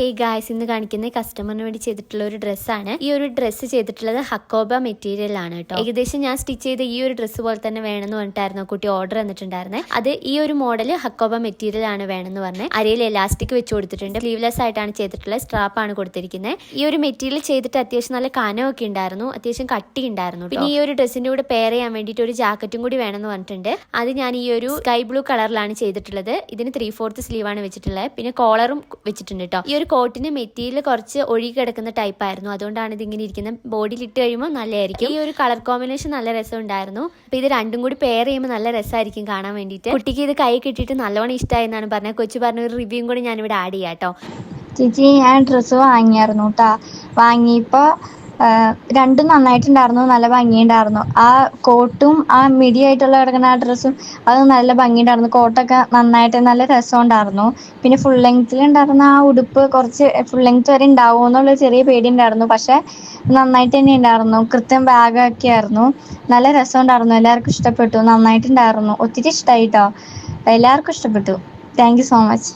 Hey guys, ഇന്ന് കാണിക്കുന്ന കസ്റ്റമറിന് വേണ്ടി ചെയ്തിട്ടുള്ള ഒരു ഡ്രസ്സാണ്. ഈ ഒരു ഡ്രസ്സ് ചെയ്തിട്ടുള്ളത് ഹക്കോബ മെറ്റീരിയൽ ആണ് കേട്ടോ. ഏകദേശം ഞാൻ സ്റ്റിച്ച് ചെയ്ത ഈ ഒരു ഡ്രസ്സ് പോലെ തന്നെ വേണമെന്ന് പറഞ്ഞിട്ടായിരുന്നു കുട്ടി ഓർഡർ തന്നിട്ടുണ്ടായിരുന്നത്. അത് ഈ ഒരു മോഡൽ ഹക്കോബ മെറ്റീരിയൽ ആണ് വേണമെന്ന് പറഞ്ഞ് അരയിൽ എലാസ്റ്റിക് വെച്ച് കൊടുത്തിട്ടുണ്ട്. സ്ലീവ്ലെസ് ആയിട്ടാണ് ചെയ്തിട്ടുള്ളത്, സ്ട്രാപ്പ് ആണ് കൊടുത്തിരിക്കുന്നത്. ഈ ഒരു മെറ്റീരിയൽ ചെയ്തിട്ട് അത്യാവശ്യം നല്ല കനമൊക്കെ ഉണ്ടായിരുന്നു, അത്യാവശ്യം കട്ടി ഉണ്ടായിരുന്നു. പിന്നെ ഈ ഒരു ഡ്രസ്സിന്റെ കൂടെ പെയർ ചെയ്യാൻ വേണ്ടിയിട്ട് ഒരു ജാക്കറ്റും കൂടി വേണമെന്ന് പറഞ്ഞിട്ടുണ്ട്. അത് ഞാൻ ഈ ഒരു സ്കൈ ബ്ലൂ കളറിലാണ് ചെയ്തിട്ടുള്ളത്. ഇതിന് 3/4 സ്ലീവാണ് വെച്ചിട്ടുള്ളത്. പിന്നെ കോളറും വെച്ചിട്ടുണ്ട് കേട്ടോ. ഈ ഒരു കോട്ടിന് മെറ്റീരിയൽ കുറച്ച് ഒഴുകി കിടക്കുന്ന ടൈപ്പ് ആയിരുന്നു, അതുകൊണ്ടാണ് ഇത് ഇങ്ങനെ ഇരിക്കുന്നത്. ബോഡിയിൽ ഇട്ട് കഴിയുമ്പോൾ നല്ലതായിരിക്കും. ഈ ഒരു കളർ കോമ്പിനേഷൻ നല്ല രസം ഉണ്ടായിരുന്നു. അപ്പൊ ഇത് രണ്ടും കൂടി പെയർ ചെയ്യുമ്പോൾ നല്ല രസമായിരിക്കും കാണാൻ വേണ്ടിയിട്ട്. കുട്ടിക്ക് ഇത് കൈ കിട്ടിയിട്ട് നല്ലോണം ഇഷ്ടമായി എന്നാണ് പറഞ്ഞത്. കൊച്ചു പറഞ്ഞ ഒരു റിവ്യൂ കൂടി ഞാനിവിടെ ആഡ് ചെയ്യാം കേട്ടോ. ചേച്ചി, ഞാൻ ഡ്രസ്സ് വാങ്ങിയായിരുന്നു കേട്ടാ. വാങ്ങിയപ്പോൾ രണ്ടും നന്നായിട്ടുണ്ടായിരുന്നു, നല്ല ഭംഗിയുണ്ടായിരുന്നു. ആ കോട്ടും ആ മിഡിയായിട്ടുള്ള കിടക്കുന്ന ആ ഡ്രസ്സും അത് നല്ല ഭംഗിയുണ്ടായിരുന്നു. കോട്ടൊക്കെ നന്നായിട്ട് നല്ല രസമുണ്ടായിരുന്നു. പിന്നെ ഫുൾ ലെങ്ത്തിലുണ്ടായിരുന്ന ആ ഉടുപ്പ് കുറച്ച് ഫുൾ ലെങ്ത്ത് വരെ ഉണ്ടാവുമോ എന്നുള്ള ചെറിയ പേടി ഉണ്ടായിരുന്നു. പക്ഷേ നന്നായിട്ട് തന്നെ ഉണ്ടായിരുന്നു. കൃത്യം ബാഗൊക്കെ ആയിരുന്നു. നല്ല രസമുണ്ടായിരുന്നു. എല്ലാവർക്കും ഇഷ്ടപ്പെട്ടു, നന്നായിട്ടുണ്ടായിരുന്നു. ഒത്തിരി ഇഷ്ടമായി കേട്ടോ. എല്ലാവർക്കും ഇഷ്ടപ്പെട്ടു. Thank you so much.